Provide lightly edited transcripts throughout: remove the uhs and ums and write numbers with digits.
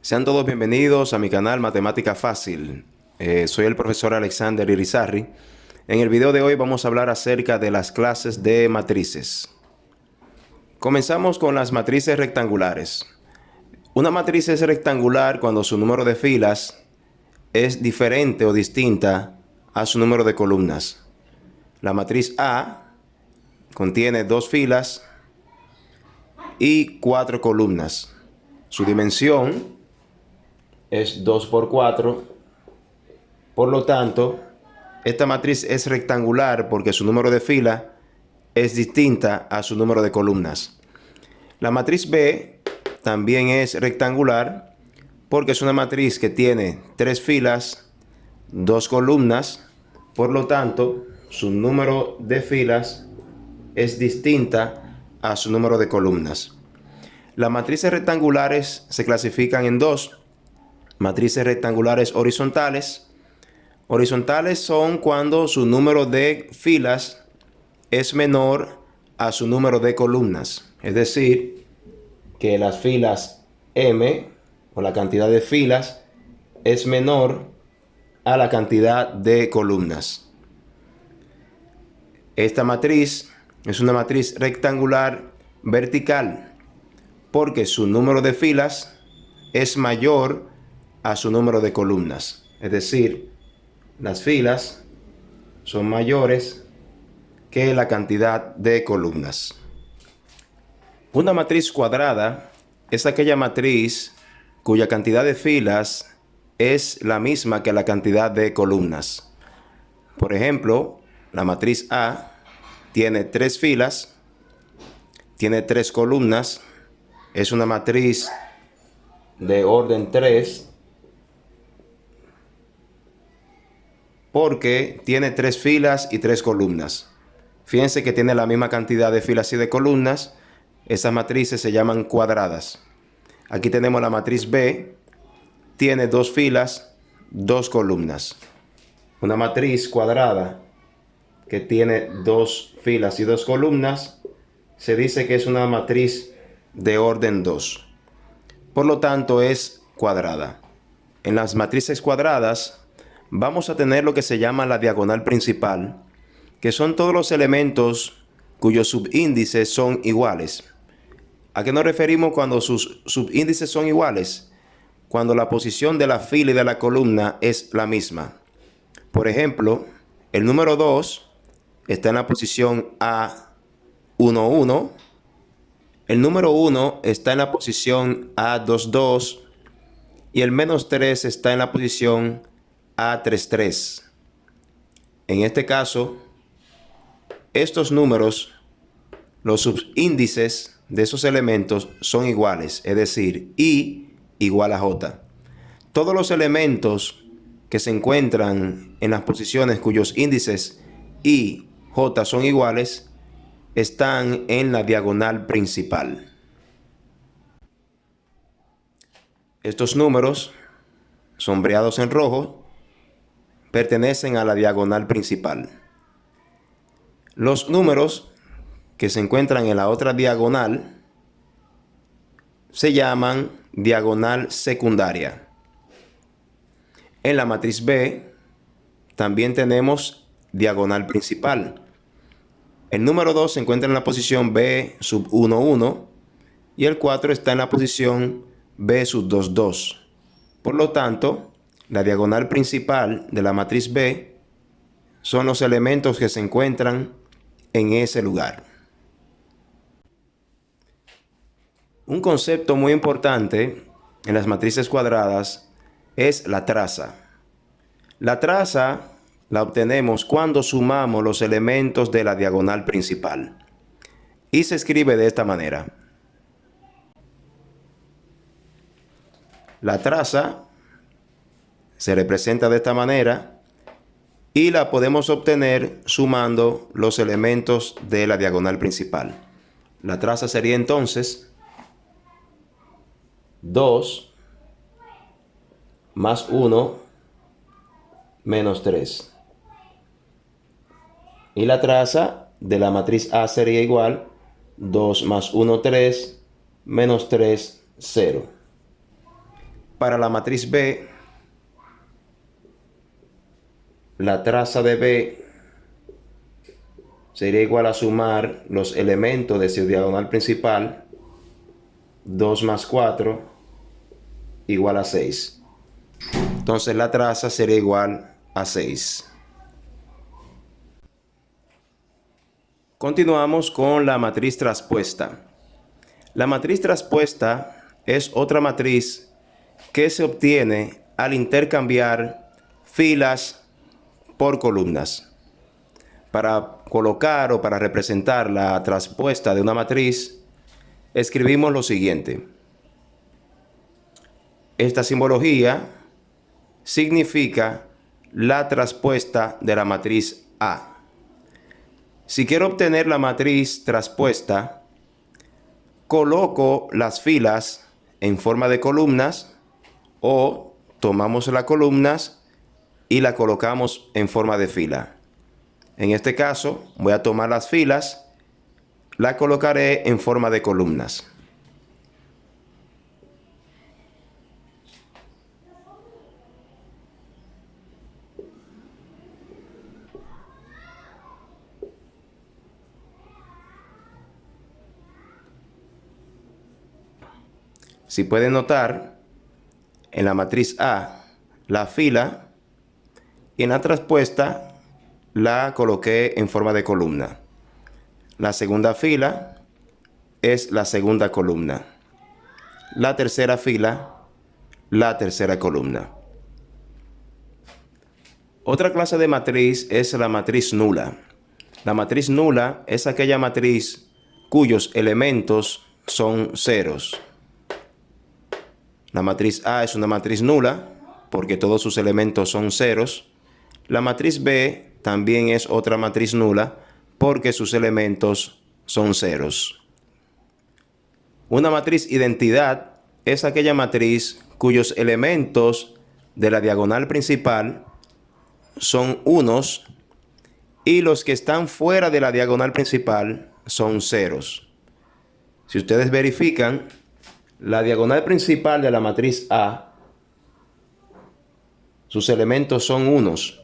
Sean todos bienvenidos a mi canal Matemática Fácil. Soy el profesor Alexander Irizarry. En el video de hoy vamos a hablar acerca de las clases de matrices. Comenzamos con las matrices rectangulares. Una matriz es rectangular cuando su número de filas es diferente o distinta a su número de columnas. La matriz A contiene 2 filas y 4 columnas. Su dimensión es 2 por 4. Por lo tanto, esta matriz es rectangular porque su número de fila es distinta a su número de columnas. La matriz B también es rectangular porque es una matriz que tiene 3 filas, 2 columnas. Por lo tanto, su número de filas es distinta a su número de columnas. Las matrices rectangulares se clasifican en dos. Matrices rectangulares horizontales. Horizontales son cuando su número de filas es menor a su número de columnas. Es decir, que las filas M, o la cantidad de filas, es menor a la cantidad de columnas. Esta matriz es una matriz rectangular vertical porque su número de filas es mayor a su número de columnas. Es decir, las filas son mayores que la cantidad de columnas. Una matriz cuadrada es aquella matriz cuya cantidad de filas es la misma que la cantidad de columnas. Por ejemplo, la matriz A tiene 3 filas, tiene 3 columnas, es una matriz de orden 3 porque tiene 3 filas y 3 columnas. Fíjense que tiene la misma cantidad de filas y de columnas. Esas matrices se llaman cuadradas. Aquí tenemos la matriz B, tiene 2 filas, 2 columnas. Una matriz cuadrada que tiene 2 filas y 2 columnas se dice que es una matriz de orden 2. Por lo tanto, es cuadrada. En las matrices cuadradas vamos a tener lo que se llama la diagonal principal, que son todos los elementos cuyos subíndices son iguales. ¿A qué nos referimos cuando sus subíndices son iguales? Cuando la posición de la fila y de la columna es la misma. Por ejemplo, el número 2 está en la posición A11, el número 1 está en la posición A22 y el menos 3 está en la posición A33. En este caso, estos números, los subíndices de esos elementos son iguales, es decir, I igual a J. Todos los elementos que se encuentran en las posiciones cuyos índices I y J son iguales están en la diagonal principal. Estos números, sombreados en rojo, pertenecen a la diagonal principal. Los números que se encuentran en la otra diagonal se llaman diagonal secundaria. En la matriz B también tenemos diagonal principal. El número 2 se encuentra en la posición B sub 1, 1 y el 4 está en la posición B sub 2, 2. Por lo tanto, la diagonal principal de la matriz B son los elementos que se encuentran en ese lugar. Un concepto muy importante en las matrices cuadradas es la traza. La traza la obtenemos cuando sumamos los elementos de la diagonal principal. Y se escribe de esta manera. La traza se representa de esta manera y la podemos obtener sumando los elementos de la diagonal principal. La traza sería entonces 2 más 1 menos 3. Y la traza de la matriz A sería igual 2 más 1, 3, menos 3, 0. Para la matriz B, la traza de B sería igual a sumar los elementos de su diagonal principal. 2 más 4 igual a 6. Entonces la traza sería igual a 6. Continuamos con la matriz traspuesta. La matriz traspuesta es otra matriz que se obtiene al intercambiar filas por columnas. Para colocar o para representar la traspuesta de una matriz, escribimos lo siguiente. Esta simbología significa la traspuesta de la matriz A. Si quiero obtener la matriz traspuesta, coloco las filas en forma de columnas o tomamos las columnas y la colocamos en forma de fila. En este caso, voy a tomar las filas, la colocaré en forma de columnas. Si pueden notar, en la matriz A, la fila, y en la traspuesta la coloqué en forma de columna. La segunda fila es la segunda columna. La tercera fila, la tercera columna. Otra clase de matriz es la matriz nula. La matriz nula es aquella matriz cuyos elementos son ceros. La matriz A es una matriz nula porque todos sus elementos son ceros. La matriz B también es otra matriz nula porque sus elementos son ceros. Una matriz identidad es aquella matriz cuyos elementos de la diagonal principal son unos y los que están fuera de la diagonal principal son ceros. Si ustedes verifican, la diagonal principal de la matriz A, sus elementos son unos,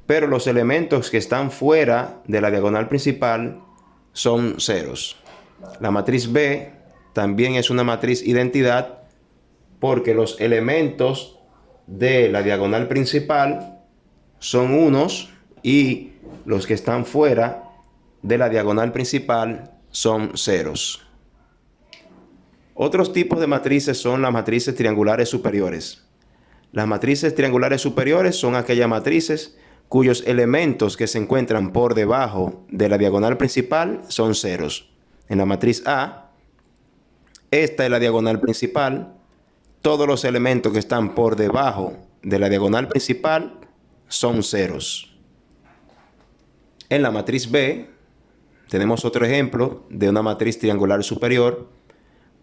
pero los elementos que están fuera de la diagonal principal son ceros. La matriz B también es una matriz identidad porque los elementos de la diagonal principal son unos y los que están fuera de la diagonal principal son ceros. Otros tipos de matrices son las matrices triangulares superiores. Las matrices triangulares superiores son aquellas matrices cuyos elementos que se encuentran por debajo de la diagonal principal son ceros. En la matriz A, esta es la diagonal principal. Todos los elementos que están por debajo de la diagonal principal son ceros. En la matriz B, tenemos otro ejemplo de una matriz triangular superior,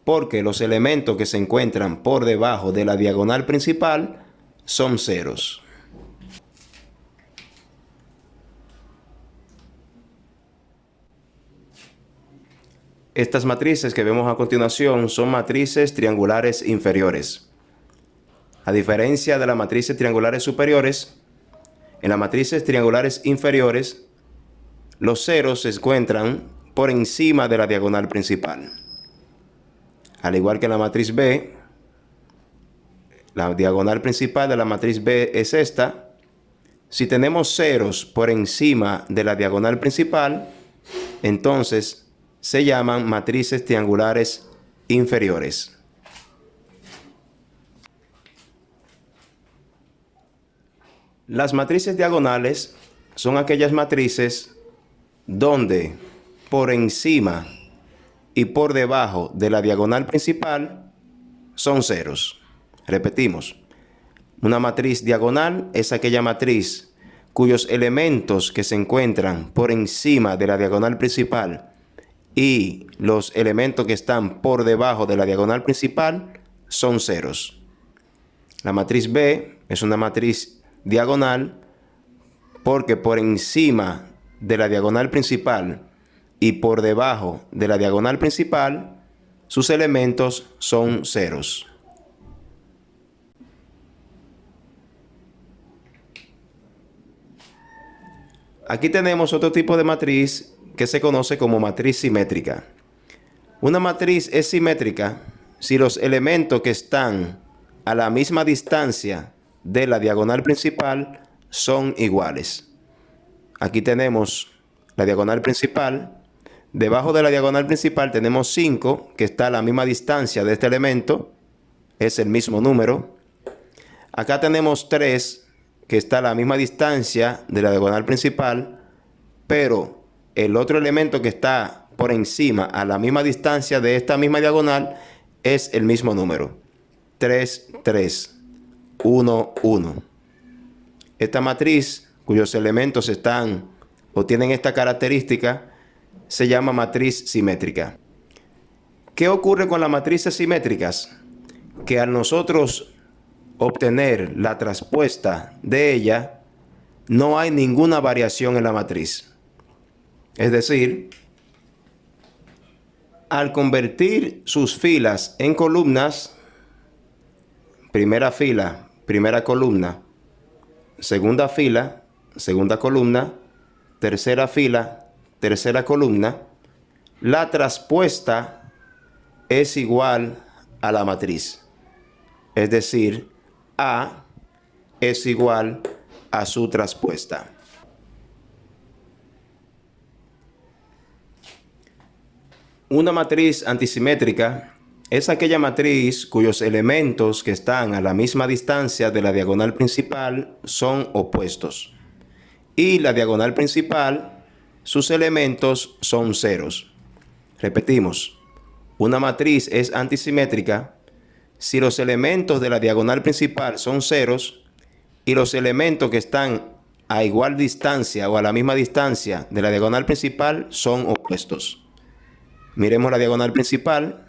porque los elementos que se encuentran por debajo de la diagonal principal son ceros. Estas matrices que vemos a continuación son matrices triangulares inferiores. A diferencia de las matrices triangulares superiores, en las matrices triangulares inferiores, los ceros se encuentran por encima de la diagonal principal. Al igual que en la matriz B, la diagonal principal de la matriz B es esta. Si tenemos ceros por encima de la diagonal principal, entonces se llaman matrices triangulares inferiores. Las matrices diagonales son aquellas matrices donde por encima y por debajo de la diagonal principal son ceros. Repetimos, una matriz diagonal es aquella matriz cuyos elementos que se encuentran por encima de la diagonal principal y los elementos que están por debajo de la diagonal principal son ceros. La matriz B es una matriz diagonal porque por encima de la diagonal principal y por debajo de la diagonal principal, sus elementos son ceros. Aquí tenemos otro tipo de matriz que se conoce como matriz simétrica. Una matriz es simétrica si los elementos que están a la misma distancia de la diagonal principal son iguales. Aquí tenemos la diagonal principal. Debajo de la diagonal principal tenemos 5, que está a la misma distancia de este elemento. Es el mismo número. Acá tenemos 3, que está a la misma distancia de la diagonal principal, pero el otro elemento que está por encima, a la misma distancia de esta misma diagonal, es el mismo número. 3, 3, 1, 1. Esta matriz, cuyos elementos están o tienen esta característica, se llama matriz simétrica. ¿Qué ocurre con las matrices simétricas? Que al nosotros obtener la traspuesta de ella, no hay ninguna variación en la matriz. Es decir, al convertir sus filas en columnas, primera fila, primera columna, segunda fila, segunda columna, tercera fila, tercera columna, la traspuesta es igual a la matriz. Es decir, A es igual a su traspuesta. Una matriz antisimétrica es aquella matriz cuyos elementos que están a la misma distancia de la diagonal principal son opuestos. Y la diagonal principal, sus elementos son ceros. Repetimos, una matriz es antisimétrica si los elementos de la diagonal principal son ceros y los elementos que están a igual distancia o a la misma distancia de la diagonal principal son opuestos. Miremos la diagonal principal,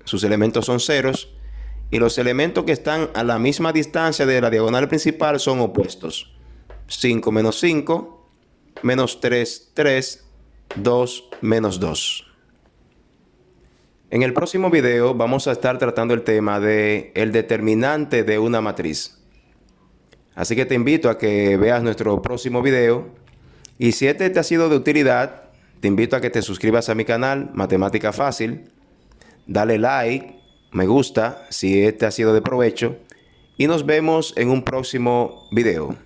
sus elementos son ceros y los elementos que están a la misma distancia de la diagonal principal son opuestos. 5 menos 5, menos 3, 3, 2, menos 2. En el próximo video vamos a estar tratando el tema de el determinante de una matriz. Así que te invito a que veas nuestro próximo video. Y si este te ha sido de utilidad, te invito a que te suscribas a mi canal Matemática Fácil. Dale like, me gusta si este ha sido de provecho. Y nos vemos en un próximo video.